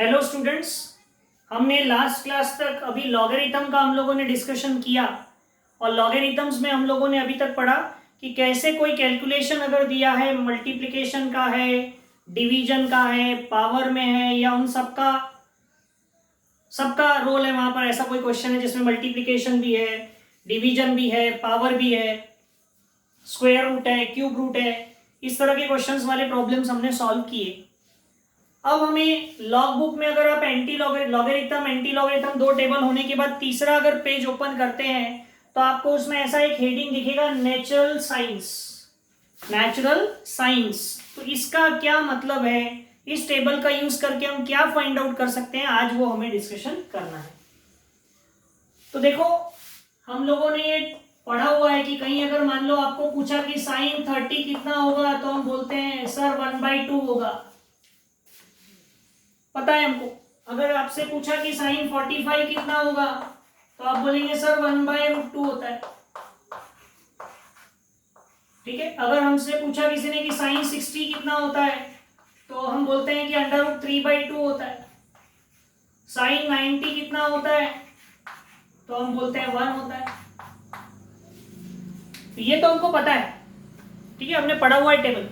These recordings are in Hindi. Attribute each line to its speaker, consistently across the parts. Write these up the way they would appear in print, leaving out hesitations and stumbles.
Speaker 1: हेलो स्टूडेंट्स, हमने लास्ट क्लास तक अभी लॉगरिथम का हम लोगों ने डिस्कशन किया और लॉगरिथम्स में हम लोगों ने अभी तक पढ़ा कि कैसे कोई कैलकुलेशन अगर दिया है, मल्टीप्लिकेशन का है, डिवीजन का है, पावर में है या उन सबका सबका रोल है वहां पर। ऐसा कोई क्वेश्चन है जिसमें मल्टीप्लिकेशन भी है, डिवीजन भी है, पावर भी है, स्क्वायर रूट है, क्यूब रूट है, इस तरह के क्वेश्चंस वाले प्रॉब्लम्स हमने सॉल्व किए। अब हमें लॉग बुक में अगर आप लॉगरिथम एंटी लॉगरिथम दो टेबल होने के बाद तीसरा अगर पेज ओपन करते हैं तो आपको उसमें ऐसा एक हेडिंग दिखेगा, नेचुरल साइंस। नेचुरल साइंस, तो इसका क्या मतलब है, इस टेबल का यूज करके हम क्या फाइंड आउट कर सकते हैं, आज वो हमें डिस्कशन करना है। तो देखो, हम लोगों ने ये पढ़ा हुआ है कि कहीं अगर मान लो आपको पूछा कि साइन 30 कितना होगा तो हम बोलते हैं सर 1/2 होगा, पता है हमको। अगर आपसे पूछा कि साइन 45 कितना होगा तो आप बोलेंगे सर 1/√2 होता है। ठीक है, अगर हमसे पूछा किसी ने कि साइन 60 कितना होता है तो हम बोलते हैं कि √3/2 होता है। साइन 90 कितना होता है तो हम बोलते हैं 1 होता है। तो ये तो हमको पता है, ठीक है, हमने पढ़ा हुआ है टेबल।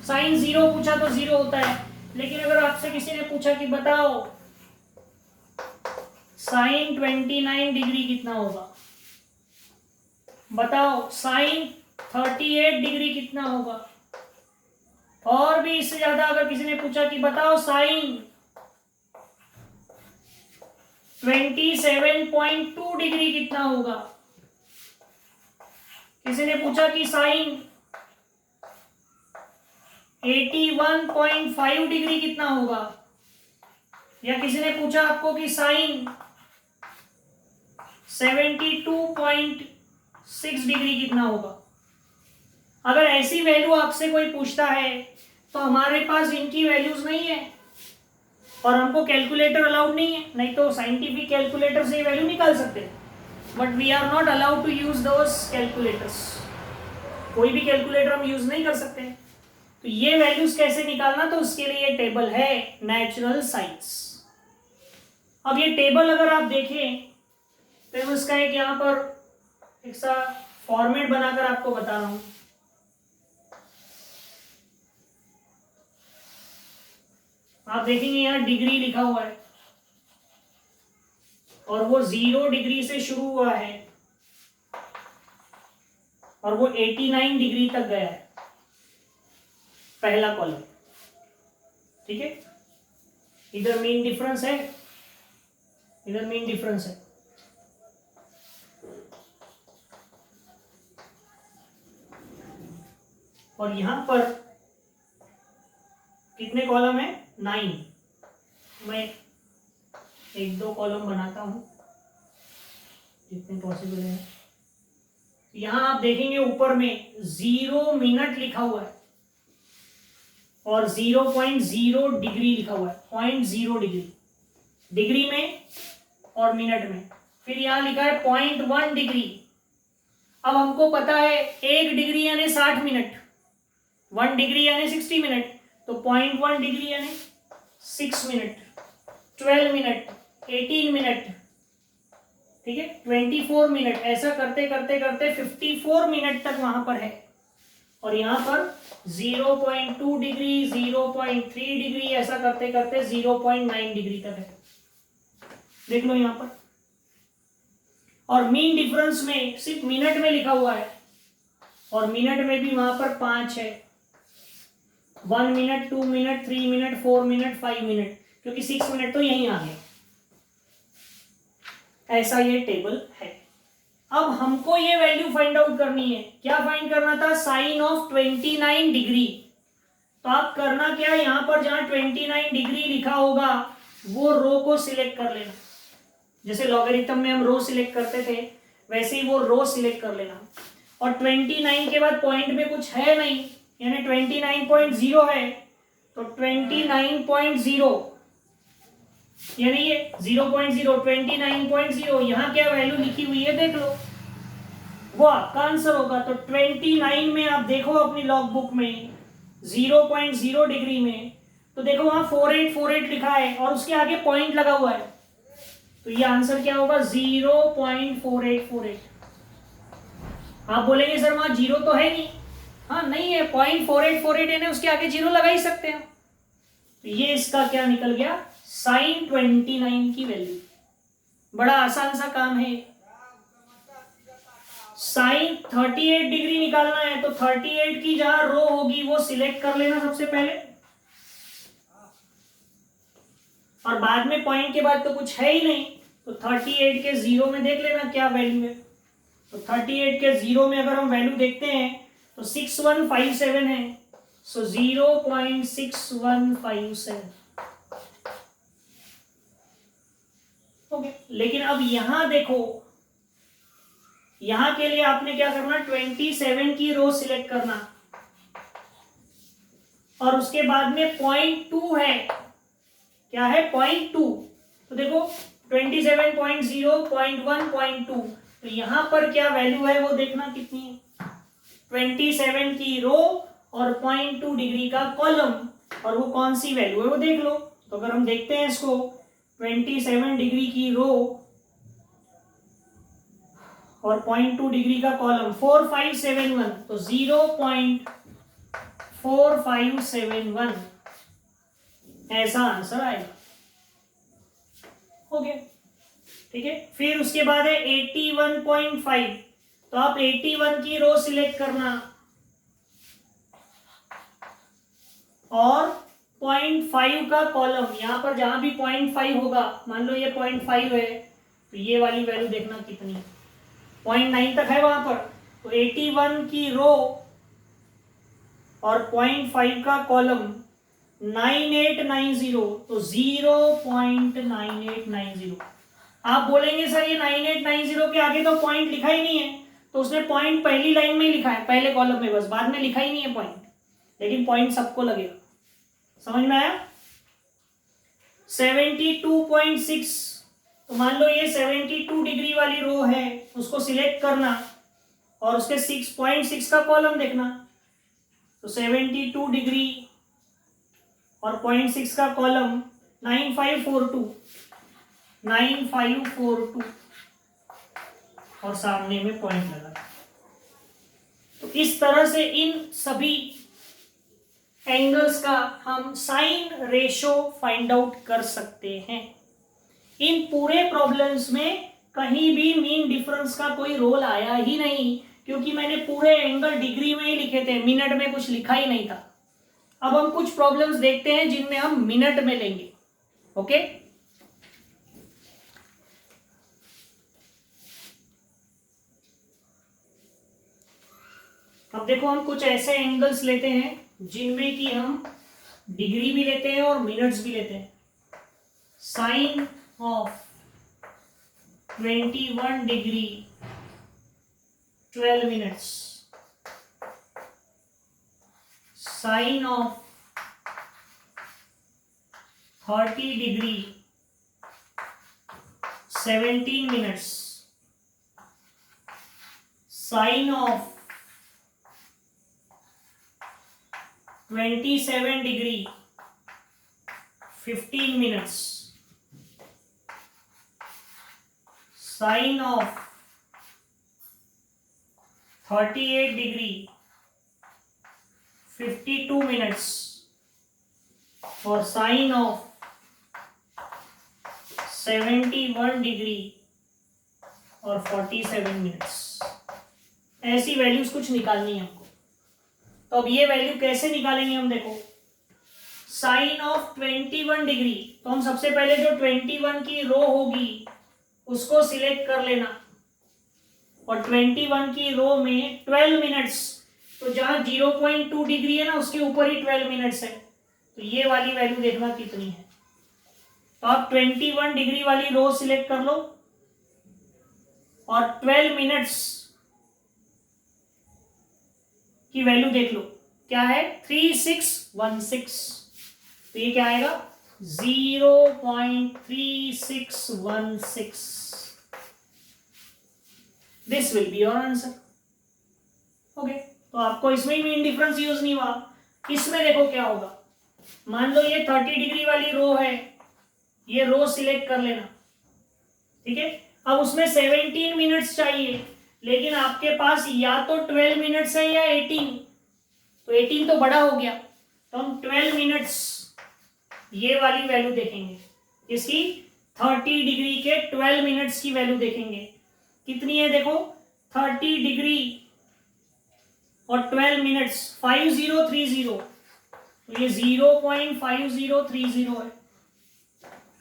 Speaker 1: साइन 0 पूछा तो 0 होता है, लेकिन अगर आपसे किसी ने पूछा कि बताओ साइन 29 डिग्री कितना होगा, बताओ साइन 38 डिग्री कितना होगा, और भी इससे ज्यादा अगर किसी ने पूछा कि बताओ साइन 27.2 डिग्री कितना होगा, किसी ने पूछा कि साइन 81.5 डिग्री कितना होगा, या किसी ने पूछा आपको कि साइन 72.6 डिग्री कितना होगा। अगर ऐसी वैल्यू आपसे कोई पूछता है तो हमारे पास इनकी वैल्यूज नहीं है और हमको कैलकुलेटर अलाउड नहीं है, नहीं तो साइंटिफिक कैलकुलेटर से ये वैल्यू निकाल सकते हैं, but we are not allowed to use those calculators. कोई भी कैलकुलेटर हम यूज नहीं कर सकते। तो ये वैल्यूज कैसे निकालना, तो उसके लिए ये टेबल है, नेचुरल साइंस। अब ये टेबल अगर आप देखें तो उसका एक यहाँ पर एक सा फॉर्मेट बनाकर आपको बता रहा हूं। आप देखेंगे यहाँ डिग्री लिखा हुआ है और वो 0 डिग्री से शुरू हुआ है और वो 89 डिग्री तक गया है, पहला कॉलम। ठीक है, इधर मेन डिफरेंस है, इधर मेन डिफरेंस है। और यहां पर कितने कॉलम है, 9। मैं 1-2 कॉलम बनाता हूं जितने पॉसिबल है। यहां आप देखेंगे ऊपर में 0 मिनट लिखा हुआ है और 0.0 डिग्री लिखा हुआ है, 0.0 डिग्री, डिग्री में और मिनट में। फिर यहां लिखा है 0.1 डिग्री। अब हमको पता है 1 डिग्री यानी 60 मिनट, 1 डिग्री यानी 60 मिनट, तो 0.1 डिग्री यानी 6 मिनट, 12 मिनट, 18 मिनट, ठीक है, 24 मिनट, ऐसा करते करते करते 54 मिनट तक वहां पर है। और यहां पर 0.2 डिग्री, 0.3 डिग्री, ऐसा करते करते 0.9 डिग्री तक है। देख लो यहां पर। और मीन डिफरेंस में सिर्फ मिनट में लिखा हुआ है और मिनट में भी वहां पर 5 है, 1 minute, 2 minute, 3 minute, 4 minute, 5 minute, क्योंकि 6 मिनट तो यहीं आ गया। ऐसा ये टेबल है। अब हमको ये वैल्यू फाइंड आउट करनी है। क्या फाइंड करना था, साइन ऑफ 29 डिग्री। तो आप करना क्या, यहां पर जहां 29 डिग्री लिखा होगा वो रो को सिलेक्ट कर लेना। जैसे लॉगरिथम में हम रो सिलेक्ट करते थे वैसे ही वो रो सिलेक्ट कर लेना। और 29 के बाद पॉइंट में कुछ है नहीं, यानी 29.0 है, तो 29.0 यानी ये 0.0, 29.0, यहां क्या वैल्यू लिखी हुई है देख लो, वो आपका आंसर होगा। तो 29 में आप देखो अपनी लॉग बुक में 0.0 डिग्री में, तो देखो वहां 4848 लिखा है और उसके आगे पॉइंट लगा हुआ है, तो ये आंसर क्या होगा 0.4848। आप बोलेंगे सर वहां जीरो तो है नहीं, हाँ नहीं है, 0.4848 है, उसके आगे जीरो लगा ही सकते हैं। तो ये इसका क्या निकल गया, sin29 की वैल्यू। बड़ा आसान सा काम है। साइन 38 डिग्री निकालना है तो 38 की जहां रो होगी वो सिलेक्ट कर लेना सबसे पहले, और बाद में पॉइंट के बाद तो कुछ है ही नहीं, तो 38 के जीरो में देख लेना क्या वैल्यू है। तो 38 के जीरो में अगर हम वैल्यू देखते हैं तो 6157 है, सो 0.6157। ओके, लेकिन अब यहां देखो, यहां के लिए आपने क्या करना, 27 की रो सिलेक्ट करना और उसके बाद में 0.2 है, क्या है 0.2, तो देखो 27.0, 0.1, 0.2, तो यहां पर क्या वैल्यू है वो देखना कितनी है, 27 की रो और 0.2 डिग्री का कॉलम, और वो कौन सी वैल्यू है वो देख लो। तो अगर हम देखते हैं इसको, 27 डिग्री की रो और 0.2 डिग्री का कॉलम, 4571, तो 0.4571 ऐसा आंसर आएगा। हो गया, ठीक है। फिर उसके बाद है 81.5, तो आप 81 की रो सिलेक्ट करना और 0.5 का कॉलम, यहां पर जहां भी 0.5 होगा, मान लो ये 0.5 है, तो ये वाली वैल्यू देखना कितनी है, 0.9 तक है वहां पर, तो 81 की रो और 0.5 का कॉलम 9890, तो 0.9890। आप बोलेंगे सर ये 9890 के आगे तो पॉइंट लिखा ही नहीं है, तो उसने पॉइंट पहली लाइन में ही लिखा है, पहले कॉलम में, बस बाद में लिखा ही नहीं है पॉइंट, लेकिन पॉइंट सबको लगेगा। समझ में आया। 72.6, तो मान लो ये 72 डिग्री वाली रो है, उसको सिलेक्ट करना और उसके 6.6 का कॉलम देखना, तो 72 डिग्री और 0.6 का कॉलम 9542, 9542 और सामने में पॉइंट लगा। तो इस तरह से इन सभी एंगल्स का हम साइन रेशो फाइंड आउट कर सकते हैं। इन पूरे प्रॉब्लम्स में कहीं भी मीन डिफरेंस का कोई रोल आया ही नहीं, क्योंकि मैंने पूरे एंगल डिग्री में ही लिखे थे, मिनट में कुछ लिखा ही नहीं था। अब हम कुछ प्रॉब्लम्स देखते हैं जिनमें हम मिनट में लेंगे। ओके, अब देखो हम कुछ ऐसे एंगल्स लेते हैं जिनमें कि हम डिग्री भी लेते हैं और मिनट्स भी लेते हैं। Sine of 21 degree 12 minutes, sine of 30 degree 17 minutes, sine of 27 degree 15 minutes, sine of 38 degree 52 minutes और साइन ऑफ 71 डिग्री और 47 मिनट्स। ऐसी वैल्यूज कुछ निकालनी है हमको। तो अब ये वैल्यू कैसे निकालेंगे हम, देखो साइन ऑफ 21 डिग्री, तो हम सबसे पहले जो 21 की रो होगी उसको सिलेक्ट कर लेना और 21 की रो में 12 मिनट्स, तो जहां 0.2 डिग्री है ना उसके ऊपर ही 12 मिनट्स है, तो ये वाली वैल्यू देखना कितनी है। तो आप 21 डिग्री वाली रो सिलेक्ट कर लो और 12 मिनट्स की वैल्यू देख लो, क्या है 3616, तो ये क्या आएगा 0.3616। This will be your answer. Okay, तो आपको इसमें ही मीन डिफरेंस यूज नहीं हुआ, इसमें देखो क्या होगा, मान लो ये 30 डिग्री वाली रो है, ये रो सिलेक्ट कर लेना, ठीक है। अब उसमें 17 मिनट्स चाहिए, लेकिन आपके पास या तो 12 मिनट्स है या 18, तो 18 तो बड़ा हो गया, तो हम 12 मिनट्स ये वाली वैल्यू देखेंगे, इसकी 30 डिग्री के 12 मिनट्स की वैल्यू देखेंगे। कितनी है देखो, 30 डिग्री और 12 मिनट्स 5030, तो ये 0.5030 है,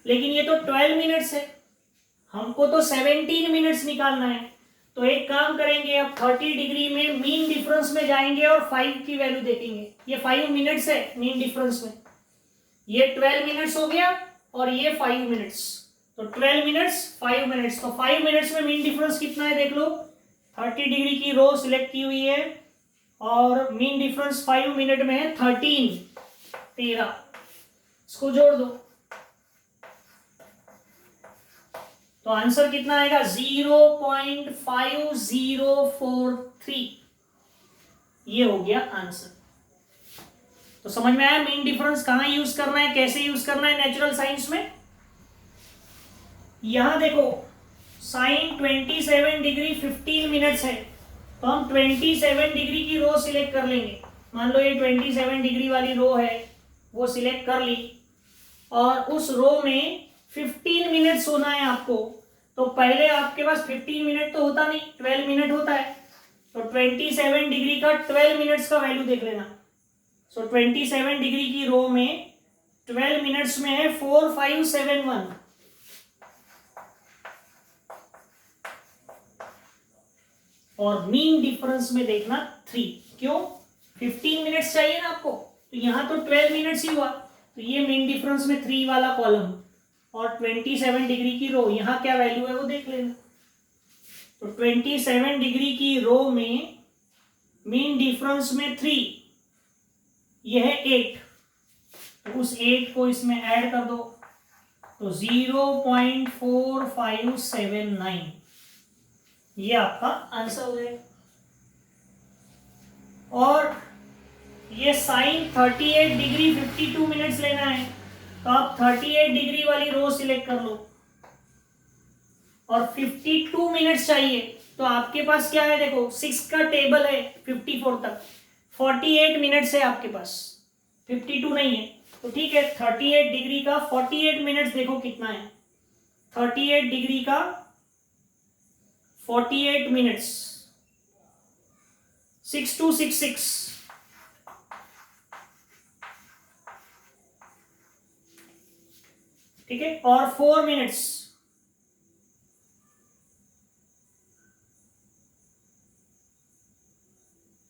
Speaker 1: लेकिन ये तो 12 मिनट्स है, हमको तो 17 मिनट्स निकालना है। तो एक काम करेंगे, अब 30 डिग्री में मीन डिफरेंस में जाएंगे और 5 की वैल्यू देखेंगे। ये 5 मिनट्स है मीन डिफरेंस में, ये 12 मिनट्स हो गया और ये 5 मिनट्स, तो 12 मिनट्स 5 मिनट्स, तो 5 मिनट्स में मीन डिफरेंस कितना है देख लो। 30 डिग्री की रो सिलेक्ट की हुई है और मीन डिफरेंस 5 मिनट में है 13, इसको जोड़ दो तो आंसर कितना आएगा 0.5043, ये हो गया आंसर। तो समझ में आया मीन डिफरेंस कहां यूज करना है, कैसे यूज करना है नेचुरल साइंस में। यहां देखो साइन 27 डिग्री 15 मिनट्स है, तो हम 27 डिग्री की रो सिलेक्ट कर लेंगे। मान लो ये 27 डिग्री वाली रो है, वो सिलेक्ट कर ली, और उस रो में 15 मिनट्स होना है आपको। तो पहले आपके पास 15 मिनट तो होता नहीं, 12 मिनट होता है, तो 27 डिग्री का 12 मिनट्स का वैल्यू देख लेना। सो 27 डिग्री की रो में 12 मिनट्स में है 4571, और मीन डिफरेंस में देखना 3। क्यों, 15 मिनट्स चाहिए ना आपको, तो यहां तो 12 मिनट्स ही हुआ, तो ये मीन डिफरेंस में 3 वाला कॉलम, और 27 डिग्री की रो यहां क्या वैल्यू है वो देख लेना। तो 27 डिग्री की रो में मीन डिफरेंस में 3, यह है 8, तो उस 8 को इसमें ऐड कर दो, तो 0.4579, ये आपका आंसर हो जाएगा। और ये साइन 38 डिग्री 52 मिनट्स लेना है, तो आप 38 डिग्री वाली रो सिलेक्ट कर लो, और 52 मिनट्स चाहिए, तो आपके पास क्या है देखो 6 का टेबल है 54 तक, 48 मिनट्स है आपके पास, 52 नहीं है, तो ठीक है 38 डिग्री का 48 मिनट्स देखो कितना है, 38 डिग्री का 48 मिनट्स 6266, ठीक है, और 4 मिनट्स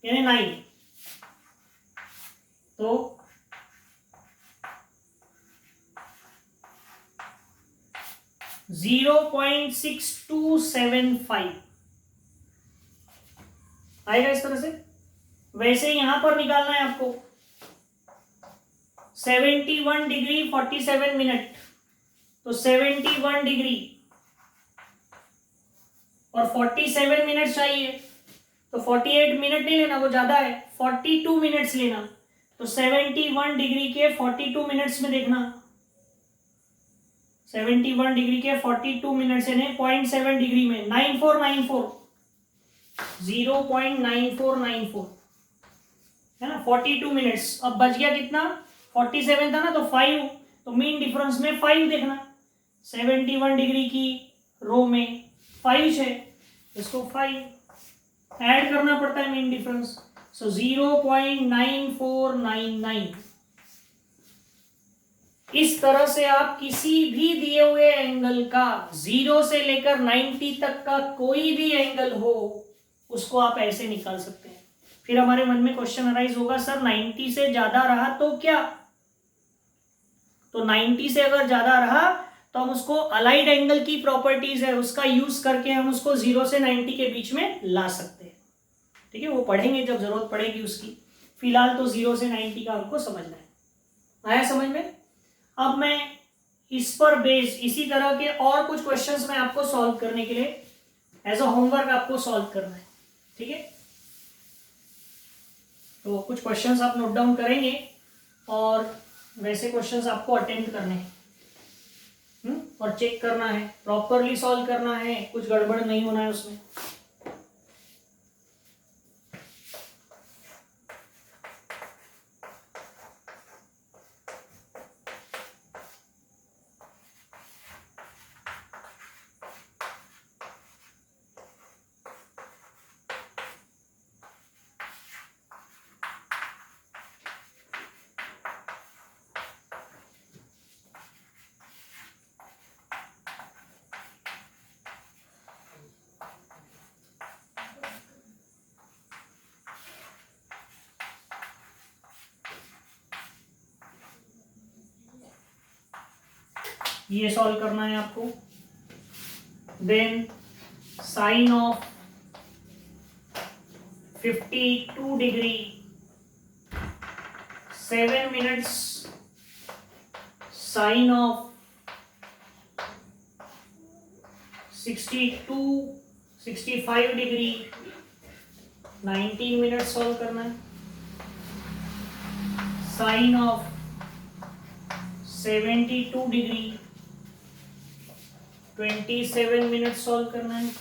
Speaker 1: यानी 9, तो 0.6275 आएगा इस तरह से। वैसे यहां पर निकालना है आपको 71 डिग्री 47 मिनट, तो 71 डिग्री और 47 मिनट चाहिए, तो 48 मिनट नहीं लेना, वो ज्यादा है, 42 मिनट्स लेना, तो 71 डिग्री के 42 मिनट्स में देखना, 71 डिग्री के 42 मिनट्स यानी 0.7 डिग्री में 9494, 0.9494 है ना, 42 मिनट्स। अब बच गया कितना, 47 था ना, तो 5, तो मीन डिफरेंस में 5 देखना, 71 डिग्री की रो में 5 है, इसको 5 ऐड करना पड़ता है मीन डिफरेंस, सो 0.9499। इस तरह से आप किसी भी दिए हुए एंगल का 0 से लेकर 90 तक का कोई भी एंगल हो उसको आप ऐसे निकाल सकते हैं। फिर हमारे मन में क्वेश्चन अराइज होगा, सर 90 से ज्यादा रहा तो क्या, तो 90 से अगर ज्यादा रहा तो हम उसको अलाइड एंगल की प्रॉपर्टीज है उसका यूज करके हम उसको 0 से 90 के बीच में ला सकते हैं, ठीक है, वो पढ़ेंगे जब जरूरत पड़ेगी उसकी। फिलहाल तो 0 से 90 का हमको समझना है। आया समझ में। अब मैं इस पर बेस इसी तरह के और कुछ क्वेश्चंस मैं आपको सॉल्व करने के लिए एज अ होमवर्क आपको सॉल्व करना है, ठीक है। तो कुछ क्वेश्चंस आप नोट डाउन करेंगे और वैसे क्वेश्चंस आपको अटेम्प्ट करने हैं और चेक करना है, प्रॉपरली सॉल्व करना है, कुछ गड़बड़ नहीं होना है उसमें। ये सॉल्व करना है आपको। Then sine of 52 degree 7 minutes, sine of 65 degree 19 minutes solve करना है। Sine of 72 degree 27 minutes solve करना है।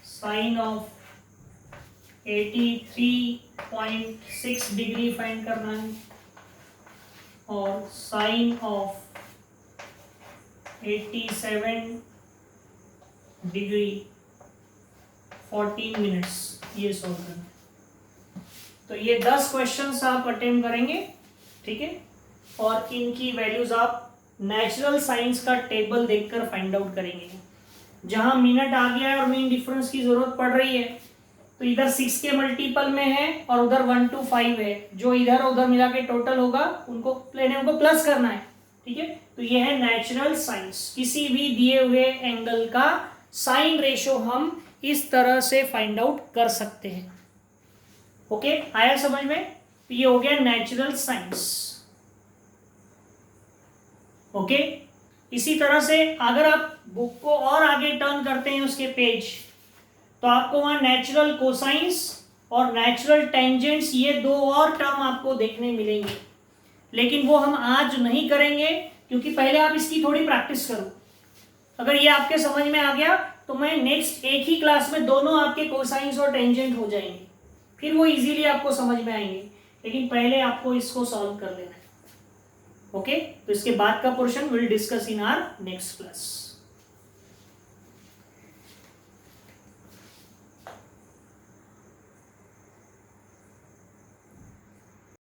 Speaker 1: साइन ऑफ 83.6 डिग्री फाइंड करना है और साइन ऑफ 87 डिग्री 14 मिनट्स ये सॉल्व करना है। तो ये 10 क्वेश्चंस आप अटेम्प्ट करेंगे, ठीक है, और इनकी वैल्यूज आप नेचुरल साइंस का टेबल देखकर फाइंड आउट करेंगे। जहां मिनट आ गया है और मीन डिफरेंस की जरूरत पड़ रही है तो इधर 6 के मल्टीपल में है और उधर 1 to 5 है, जो इधर उधर मिला के टोटल होगा उनको प्लस करना है, ठीक है। तो ये है नेचुरल साइंस। किसी भी दिए हुए एंगल का साइन रेशो हम इस तरह से फाइंड आउट कर सकते हैं। ओके, आया समझ में? तो ये हो गया नेचुरल साइंस। ओके, इसी तरह से अगर आप बुक को और आगे टर्न करते हैं उसके पेज, तो आपको वहां नेचुरल कोसाइंस और नेचुरल टेंजेंट्स ये दो और टर्म आपको देखने मिलेंगे, लेकिन वो हम आज नहीं करेंगे क्योंकि पहले आप इसकी थोड़ी प्रैक्टिस करो। अगर ये आपके समझ में आ गया तो मैं नेक्स्ट एक ही क्लास में दोनों आपके कोसाइंस और टेंजेंट हो जाएंगे, फिर वो इजीली आपको समझ में आएंगे, लेकिन पहले आपको इसको सॉल्व कर लेना है। ओके, तो इसके बाद का portion will discuss in our next class.